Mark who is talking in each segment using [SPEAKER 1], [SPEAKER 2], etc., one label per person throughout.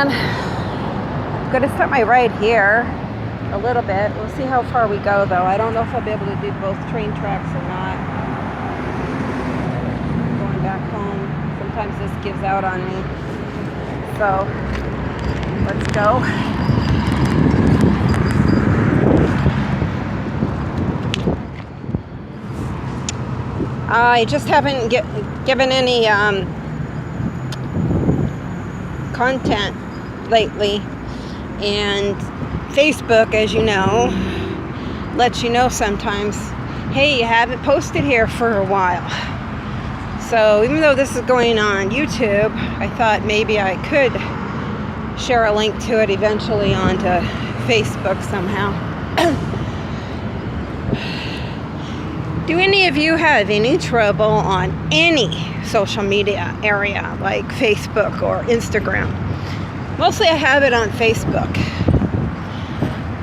[SPEAKER 1] man. I'm going to start my ride here a little bit. We'll see how far we go, though. I don't know if I'll be able to do both train tracks or not. Going back home. Sometimes this gives out on me. So, let's go. I just haven't given any content lately, and Facebook, as you know, lets you know sometimes, hey, you haven't posted here for a while. So even though this is going on YouTube, I thought maybe I could share a link to it eventually onto Facebook somehow. Do any of you have any trouble on any social media area like Facebook or Instagram? Mostly I have it on Facebook,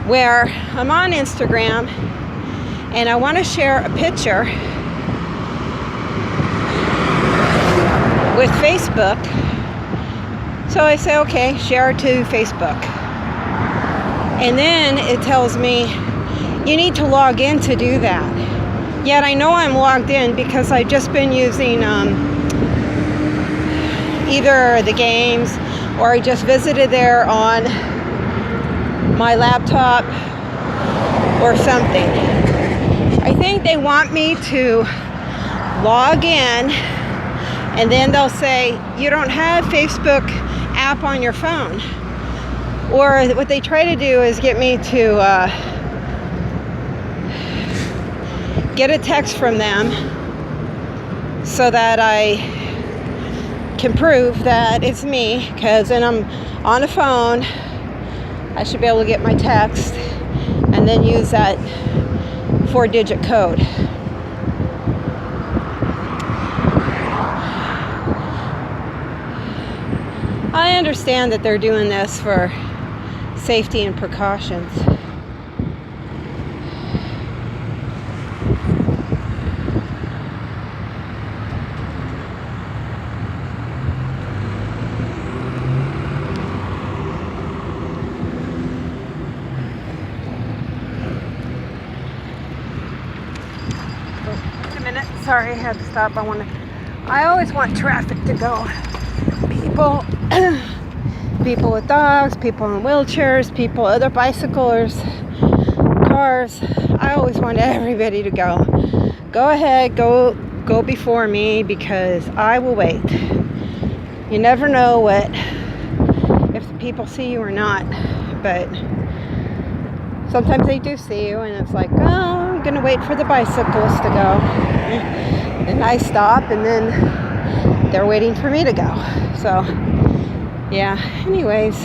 [SPEAKER 1] where I'm on Instagram and I want to share a picture with Facebook. So I say, okay, share to Facebook. And then it tells me you need to log in to do that. Yet I know I'm logged in because I've just been using either the games, or I just visited there on my laptop or something. I think they want me to log in, and then they'll say, you don't have Facebook app on your phone. Or what they try to do is get me to get a text from them so that I can prove that it's me, because then I'm on a phone. I should be able to get my text and then use that 4-digit code. I understand that they're doing this for safety and precautions. Sorry, I had to stop. I always want traffic to go. People with dogs, people in wheelchairs, other bicyclers, cars. I always want everybody to go. Go ahead, go before me, because I will wait. You never know if the people see you or not, but sometimes they do see you, and it's like, oh, I'm gonna wait for the bicyclist to go. And I stop, and then they're waiting for me to go. So, yeah, anyways.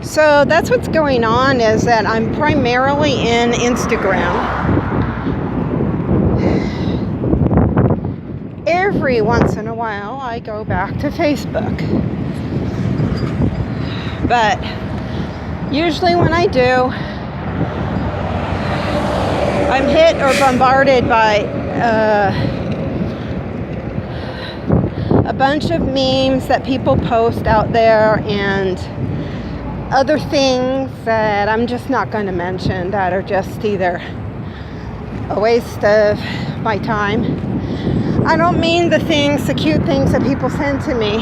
[SPEAKER 1] So that's what's going on, is that I'm primarily in Instagram. Every once in a while, I go back to Facebook. But usually when I do, I'm hit or bombarded by a bunch of memes that people post out there, and other things that I'm just not going to mention, that are just either a waste of my time. I don't mean the cute things that people send to me,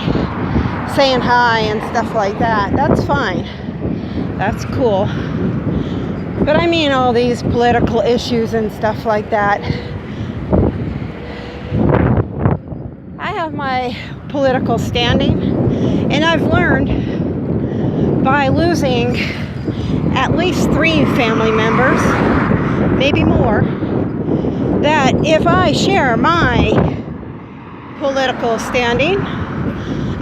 [SPEAKER 1] saying hi and stuff like that. That's fine. That's cool. But I mean all these political issues and stuff like that. I have my political standing, and I've learned by losing at least 3 family members, maybe more, that if I share my political standing,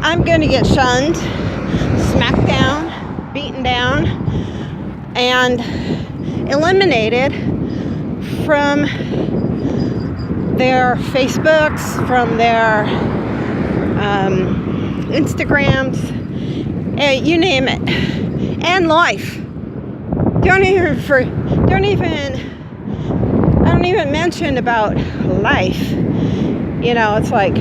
[SPEAKER 1] I'm going to get shunned, smacked down, beaten down, and eliminated from their Facebooks, from their Instagrams, you name it, and life. I don't even mention about life. You know, it's like,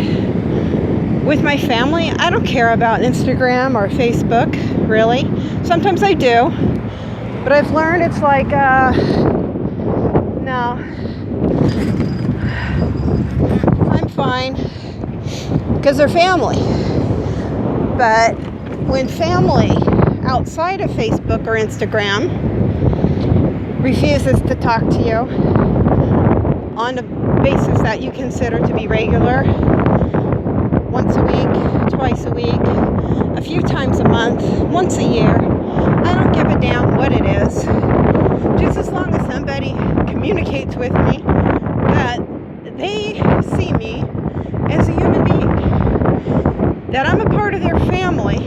[SPEAKER 1] With my family, I don't care about Instagram or Facebook, really. Sometimes I do, but I've learned it's like, no, I'm fine, because they're family. But when family outside of Facebook or Instagram refuses to talk to you on a basis that you consider to be regular, once a week, twice a week, a few times a month, once a year, I don't give a damn what it is. Just as long as somebody communicates with me that they see me as a human being, that I'm a part of their family,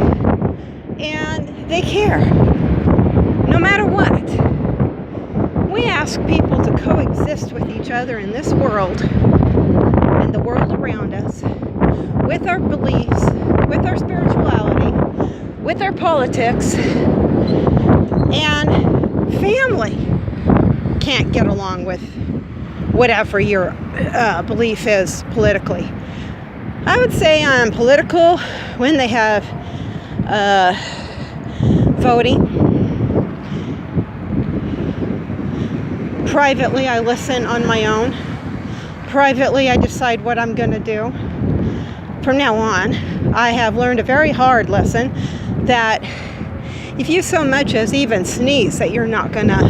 [SPEAKER 1] and they care, no matter what. We ask people to coexist with each other in this world and the world around us, with our beliefs, with our spirituality, with our politics, and family can't get along with whatever your belief is politically. I would say I'm political when they have voting. Privately, I listen on my own. Privately, I decide what I'm going to do. From now on, I have learned a very hard lesson that if you so much as even sneeze that you're not going to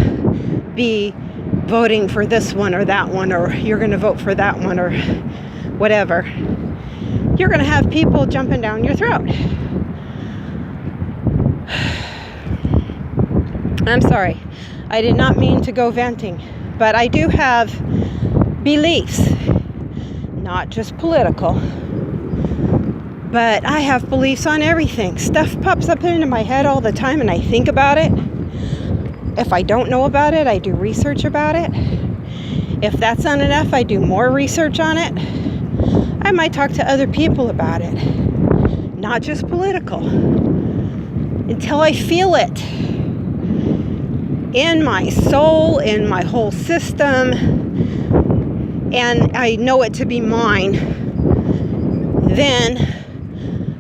[SPEAKER 1] be voting for this one or that one, or you're going to vote for that one or whatever, you're going to have people jumping down your throat. I'm sorry. I did not mean to go venting, but I do have beliefs, not just political. But I have beliefs on everything. Stuff pops up into my head all the time and I think about it. If I don't know about it, I do research about it. If that's not enough, I do more research on it. I might talk to other people about it. Not just political. Until I feel it in my soul, in my whole system, and I know it to be mine, then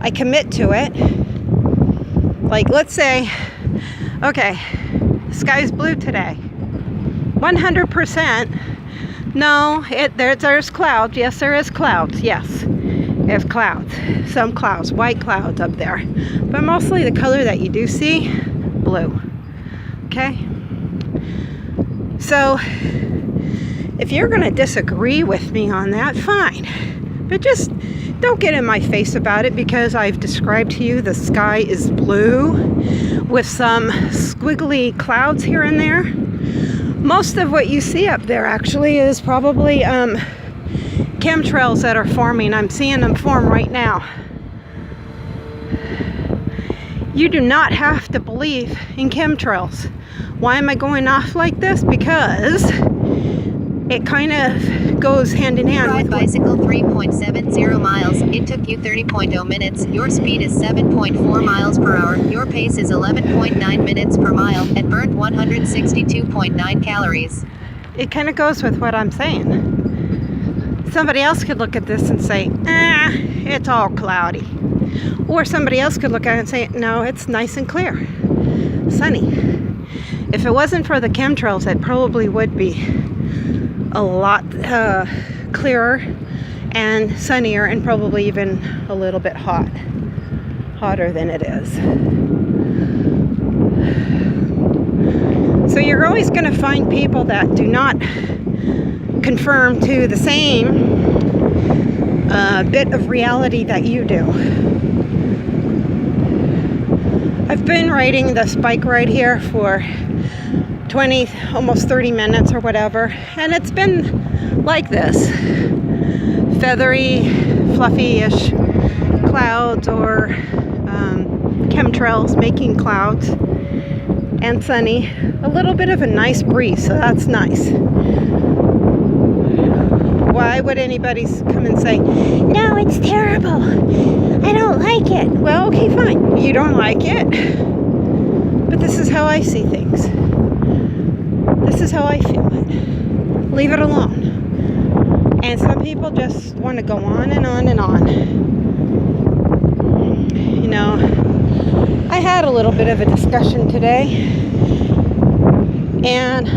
[SPEAKER 1] I commit to it. Like, let's say, okay, the sky's blue today. 100%. No, there's clouds. Yes, there is clouds. Yes, there's clouds. Some clouds, white clouds up there. But mostly the color that you do see, blue. Okay? So, if you're going to disagree with me on that, fine. But just don't get in my face about it, because I've described to you the sky is blue with some squiggly clouds here and there. Most of what you see up there actually is probably chemtrails that are forming. I'm seeing them form right now. You do not have to believe in chemtrails. Why am I going off like this? Because it kind of goes hand in hand.
[SPEAKER 2] Ride bicycle 3.70 miles. It took you 30.0 minutes. Your speed is 7.4 miles per hour. Your pace is 11.9 minutes per mile and burned 162.9 calories.
[SPEAKER 1] It kind of goes with what I'm saying. Somebody else could look at this and say, it's all cloudy. Or somebody else could look at it and say, no, it's nice and clear, sunny. If it wasn't for the chemtrails, it probably would be a lot clearer and sunnier, and probably even a little bit hotter than it is. So you're always going to find people that do not conform to the same bit of reality that you do. I've been riding this bike ride here for 20, almost 30 minutes or whatever, and it's been like this. Feathery, fluffy-ish clouds, or chemtrails making clouds, and sunny. A little bit of a nice breeze, so that's nice. Why would anybody come and say, no, it's terrible, I don't like it? Well, okay, fine. You don't like it, but this is how I see things. This is how I feel it. Leave it alone. And some people just want to go on and on and on. You know, I had a little bit of a discussion today, and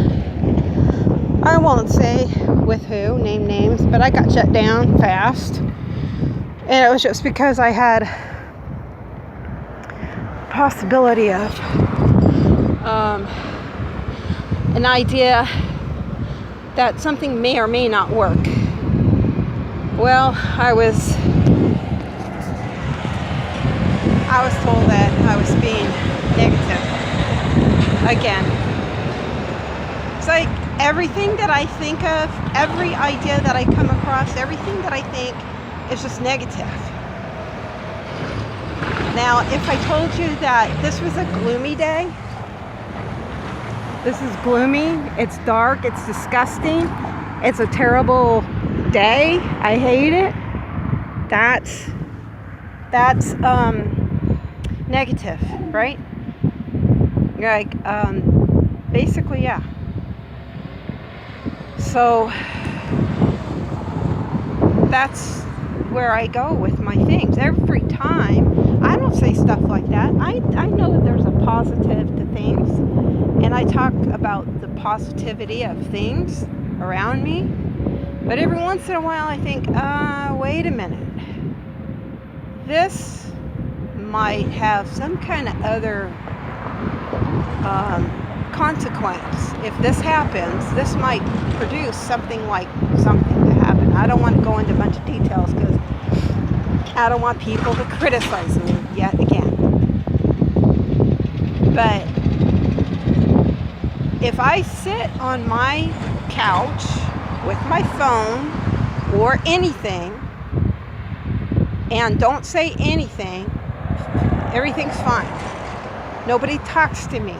[SPEAKER 1] I won't say with who, name names, but I got shut down fast. And it was just because I had a possibility of an idea that something may or may not work. Well, I was told that I was being negative again. It's like everything that I think of, every idea that I come across, everything that I think is just negative. Now, if I told you that this was a gloomy day, this is gloomy, it's dark, it's disgusting, it's a terrible day, I hate it, that's negative, right? Like, basically, yeah. So that's where I go with my things. Every time I don't say stuff like that. I know that there's a positive to things, and I talk about the positivity of things around me. But every once in a while I think, wait a minute. This might have some kind of other consequence. If this happens, this might produce something to happen. I don't want to go into a bunch of details because I don't want people to criticize me yet again. But if I sit on my couch with my phone or anything and don't say anything, everything's fine. Nobody talks to me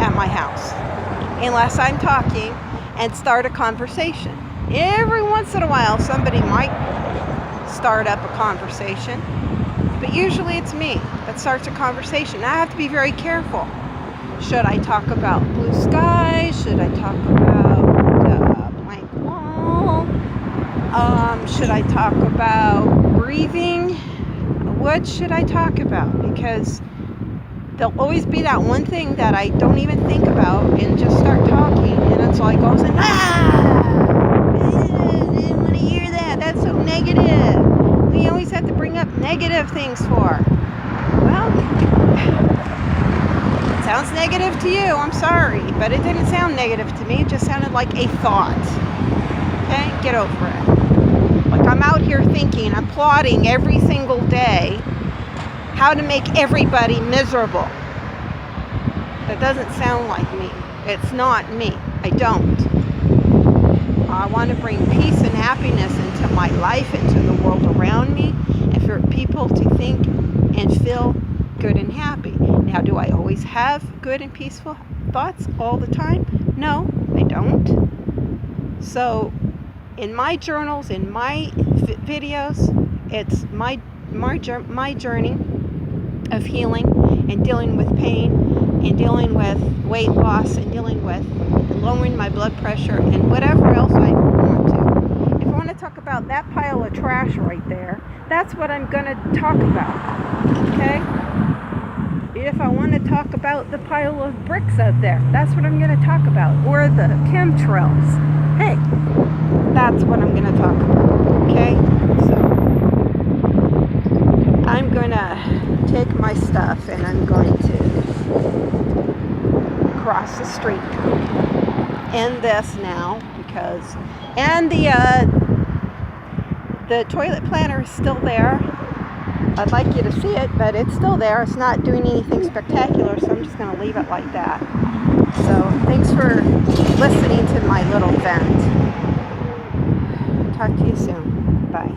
[SPEAKER 1] at my house unless I'm talking and start a conversation. Every once in a while somebody might start up a conversation, but usually it's me that starts a conversation. I have to be very careful. Should I talk about blue sky? Should I talk about blank wall? Should I talk about breathing? What should I talk about? Because there'll always be that one thing that I don't even think about and just start talking, and it's like all of a sudden, I didn't want to hear that. That's so negative. We always have to bring up negative things for. Well, it sounds negative to you. I'm sorry, but it didn't sound negative to me. It just sounded like a thought. Okay, get over it. Like I'm out here thinking, I'm plotting every single day how to make everybody miserable. That doesn't sound like me. It's not me. I don't. I want to bring peace and happiness into my life, into the world around me, and for people to think and feel good and happy. Now, do I always have good and peaceful thoughts all the time? No, I don't. So, in my journals, in my videos, it's my journey of healing and dealing with pain and dealing with weight loss and dealing with lowering my blood pressure and whatever else I want to. If I want to talk about that pile of trash right there, that's what I'm going to talk about. Okay? If I want to talk about the pile of bricks out there, that's what I'm going to talk about. Or the chemtrails. Hey, that's what I'm going to talk about. Okay? So I'm going to take my stuff and I'm going to cross the street. End this now because, and the toilet planter is still there. I'd like you to see it, but it's still there. It's not doing anything spectacular, so I'm just going to leave it like that. So thanks for listening to my little vent. Talk to you soon. Bye.